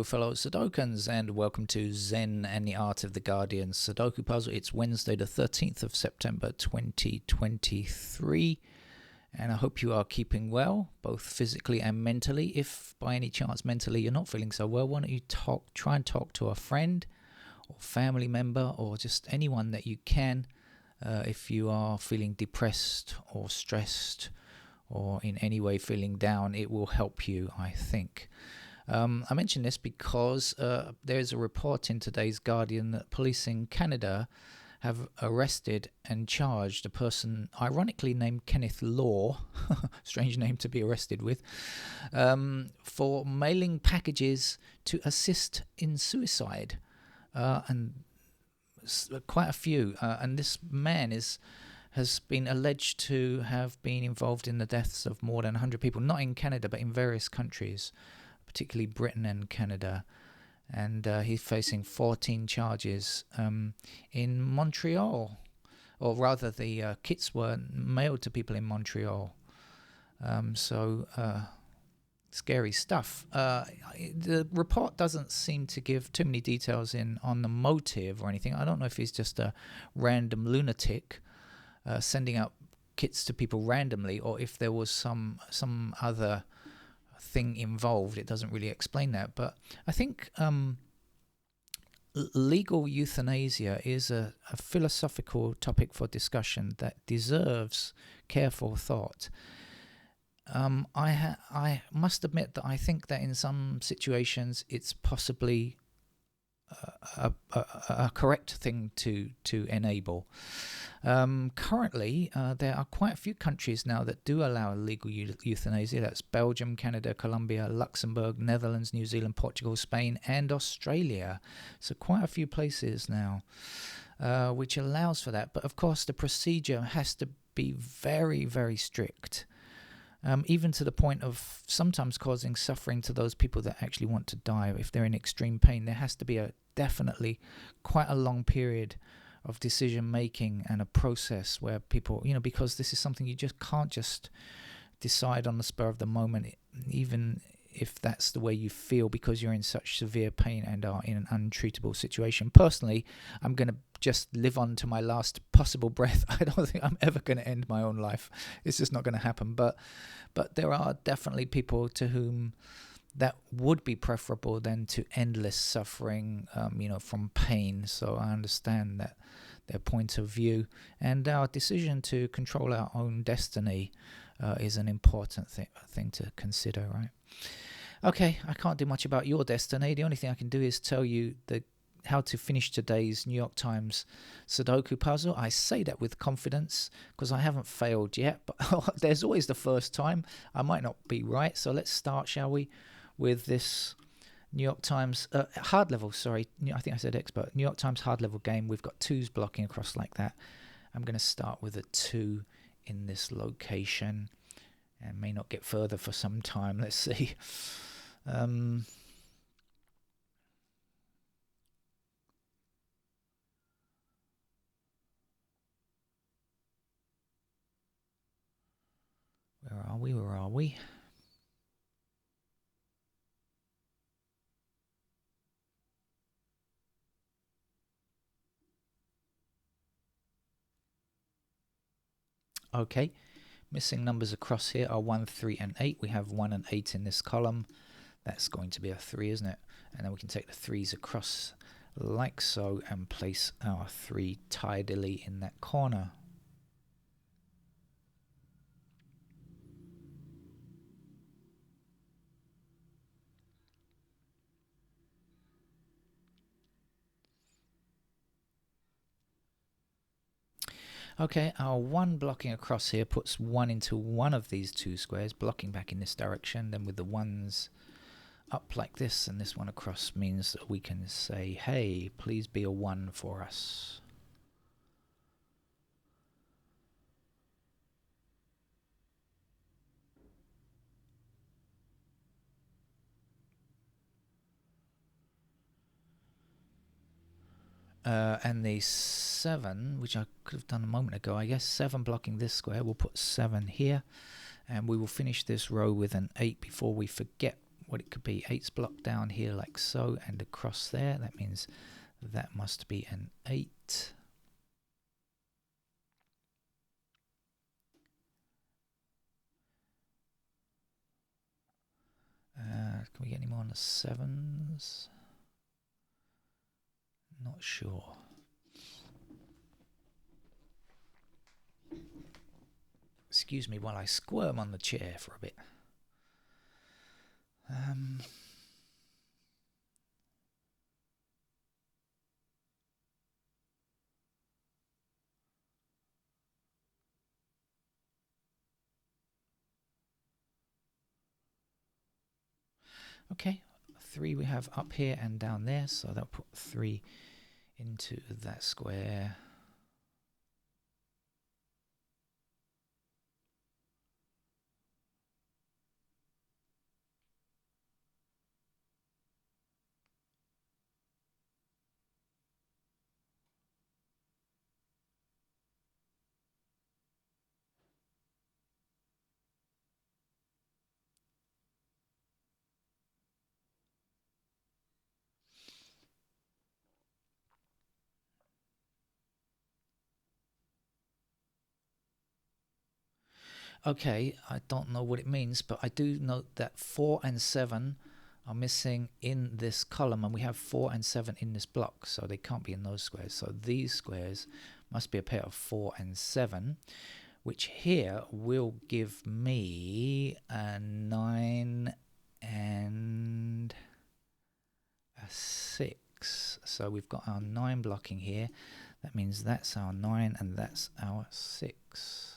Hello, fellow Sudokans, and welcome to Zen and the Art of the Guardian Sudoku Puzzle. It's Wednesday, the 13th of September, 2023, and I hope you are keeping well, both physically and mentally. If by any chance mentally you're not feeling so well, why don't you try and talk to a friend or family member or just anyone that you can if you are feeling depressed or stressed or in any way feeling down. It will help you, I think. I mention this because there's a report in today's Guardian that police in Canada have arrested and charged a person ironically named Kenneth Law, strange name to be arrested with, for mailing packages to assist in suicide. And quite a few. And this man has been alleged to have been involved in the deaths of more than 100 people, not in Canada, but in various countries, particularly Britain and Canada, and he's facing 14 charges in Montreal, or rather the kits were mailed to people in Montreal, so scary stuff. The report doesn't seem to give too many details on the motive or anything. I don't know if he's just a random lunatic sending out kits to people randomly, or if there was some other thing involved. It doesn't really explain that, but I think legal euthanasia is a philosophical topic for discussion that deserves careful thought. I must admit that I think that in some situations it's possibly a correct thing to enable. Currently, there are quite a few countries now that do allow legal euthanasia. That's Belgium, Canada, Colombia, Luxembourg, Netherlands, New Zealand, Portugal, Spain, and Australia. So quite a few places now which allows for that. But of course, the procedure has to be very, very strict. Even to the point of sometimes causing suffering to those people that actually want to die. If they're in extreme pain, there has to be definitely quite a long period of decision making and a process where people, because this is something you just can't just decide on the spur of the moment, even if that's the way you feel, because you're in such severe pain and are in an untreatable situation. Personally, I'm going to just live on to my last possible breath. I don't think I'm ever going to end my own life. It's just not going to happen. But there are definitely people to whom that would be preferable than to endless suffering, from pain. So I understand that their point of view, and our decision to control our own destiny is an important thing to consider, right? Okay, I can't do much about your destiny. The only thing I can do is tell you how to finish today's New York Times Sudoku puzzle. I say that with confidence because I haven't failed yet, but there's always the first time. I might not be right, so let's start, shall we, with this New York Times hard level, sorry, I think I said expert. New York Times hard level game. We've got 2s blocking across like that. I'm going to start with a 2 in this location and may not get further for some time. Let's see. Where are we? Okay, missing numbers across here are 1, 3, and 8. We have 1 and 8 in this column. That's going to be a 3, isn't it? And then we can take the 3s across like so and place our 3 tidily in that corner. Okay, our 1 blocking across here puts 1 into one of these 2 squares, blocking back in this direction. Then with the 1s up like this and this one across means that we can say, hey, please be a 1 for us. And the 7, which I could have done a moment ago, I guess 7 blocking this square, we'll put 7 here, and we will finish this row with an 8 before we forget what it could be. 8's blocked down here like so, and across there. That means that must be an 8. Can we get any more on the 7s? Not sure. Excuse me while I squirm on the chair for a bit. Okay, 3 we have up here and down there, so that'll put 3 into that square. Okay, I don't know what it means, but I do note that 4 and 7 are missing in this column, and we have 4 and 7 in this block, so they can't be in those squares. So these squares must be a pair of 4 and 7, which here will give me a 9 and a 6. So we've got our 9 blocking here. That means that's our 9 and that's our 6.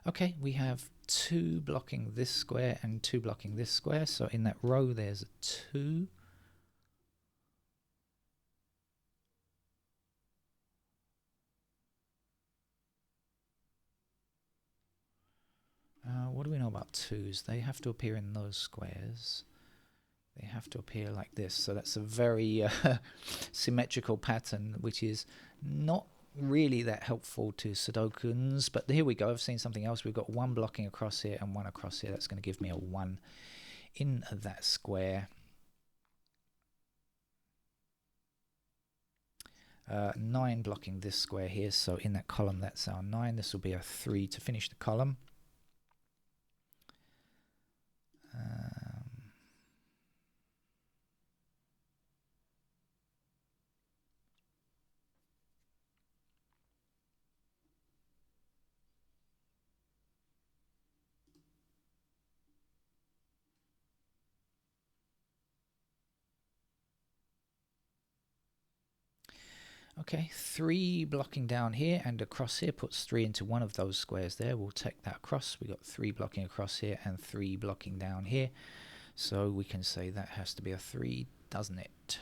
Okay, we have 2 blocking this square and 2 blocking this square. So in that row there's a 2. What do we know about 2's? They have to appear in those squares. They have to appear like this. So that's a very symmetrical pattern, which is not really that helpful to Sudokuns. But here we go. I've seen something else. We've got 1 blocking across here and 1 across here. That's going to give me a 1 in that square. 9 blocking this square here. So in that column, that's our 9. This will be a 3 to finish the column. Okay, 3 blocking down here and across here puts 3 into one of those squares there. We'll take that across. We've got 3 blocking across here and 3 blocking down here. So we can say that has to be a 3, doesn't it?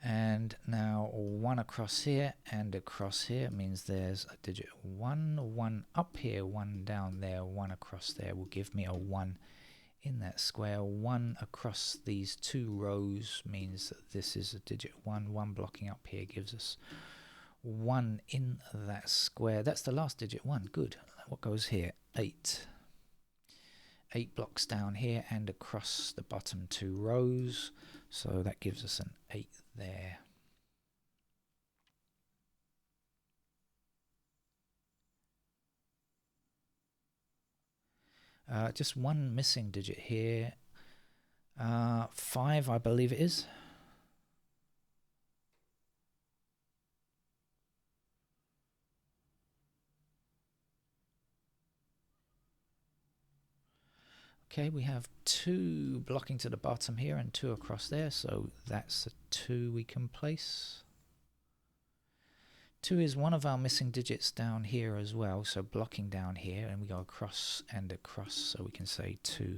And now 1 across here and across here means there's a digit 1, 1 up here, 1 down there, 1 across there will give me a 1 in that square. 1 across these 2 rows means that this is a digit 1. 1 blocking up here gives us 1 in that square. That's the last digit 1. Good. What goes here? 8. 8 blocks down here and across the bottom 2 rows. So that gives us an 8 there. Just 1 missing digit here. 5, I believe it is. Okay, we have 2 blocking to the bottom here and 2 across there, so that's a 2 we can place. 2 is one of our missing digits down here as well, so blocking down here, and we go across and across, so we can say 2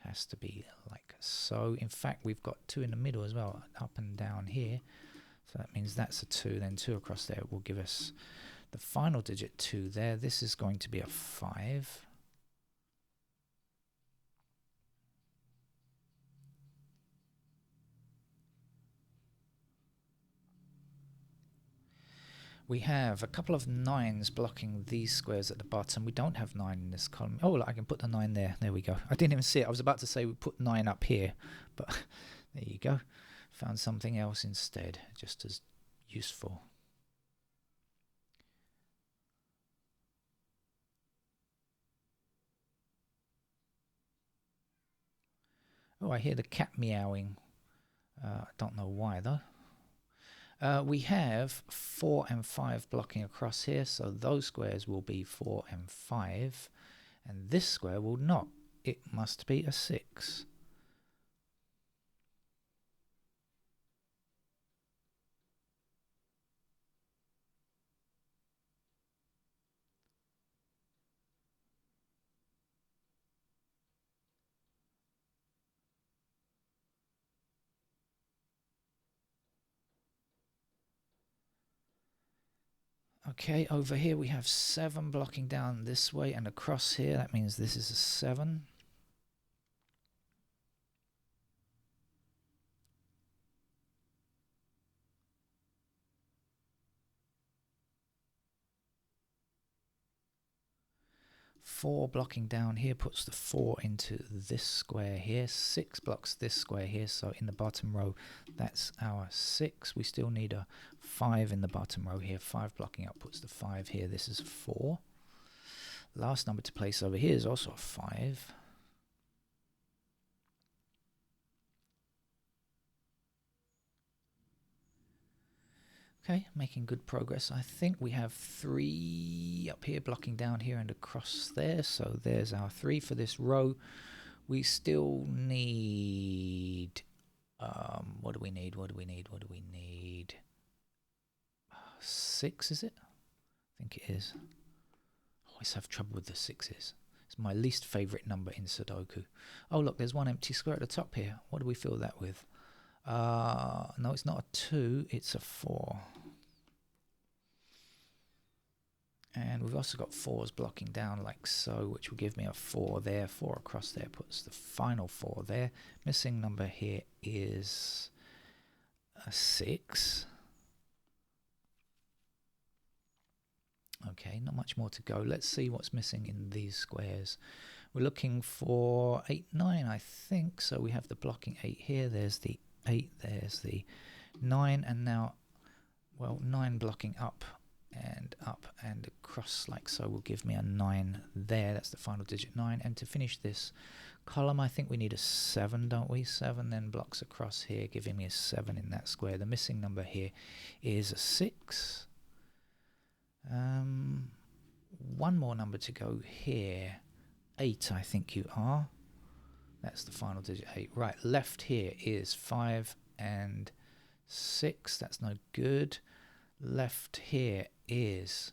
has to be like so. In fact, we've got 2 in the middle as well, up and down here, so that means that's a 2, then 2 across there will give us the final digit 2 there. This is going to be a 5. We have a couple of 9s blocking these squares at the bottom. We don't have 9 in this column. Oh, look, I can put the 9 there. There we go. I didn't even see it. I was about to say we put 9 up here, but there you go. Found something else instead, just as useful. Oh, I hear the cat meowing. I don't know why though. We have 4 and 5 blocking across here, so those squares will be 4 and 5, and this square will not. It must be a 6. Okay, over here we have 7 blocking down this way and across here. That means this is a 7. Four blocking down here puts the 4 into this square here. 6 blocks this square here, so in the bottom row that's our 6. We still need a 5 in the bottom row here. 5 blocking up puts the 5 here. This is a 4. Last number to place over here is also a 5. Okay, making good progress. I think we have 3 up here blocking down here and across there. So there's our 3 for this row. We still need... what do we need? 6, is it? I think it is. I always have trouble with the 6s. It's my least favourite number in Sudoku. Oh, look, there's one empty square at the top here. What do we fill that with? No, it's not a 2, it's a 4. And we've also got 4s blocking down like so, which will give me a 4 there. 4 across there puts the final 4 there. Missing number here is a 6. Okay, not much more to go. Let's see what's missing in these squares. We're looking for 8, 9, I think. So we have the blocking 8 here. There's the 8, there's the 9, and now, well, 9 blocking up and across like so will give me a 9 there. That's the final digit 9. And to finish this column, I think we need a 7, don't we? 7 then blocks across here, giving me a 7 in that square. The missing number here is a 6. One more number to go here. 8, I think you are. That's the final digit 8. Right, left here is 5 and 6. That's no good. Left here is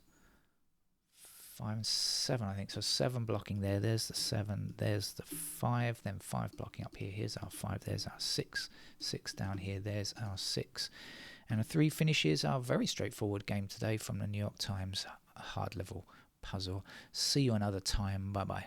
5 and 7, I think. So 7 blocking there. There's the 7. There's the 5. Then 5 blocking up here. Here's our 5. There's our 6. 6 down here. There's our 6. And a 3 finishes our very straightforward game today from the New York Times hard level puzzle. See you another time. Bye bye.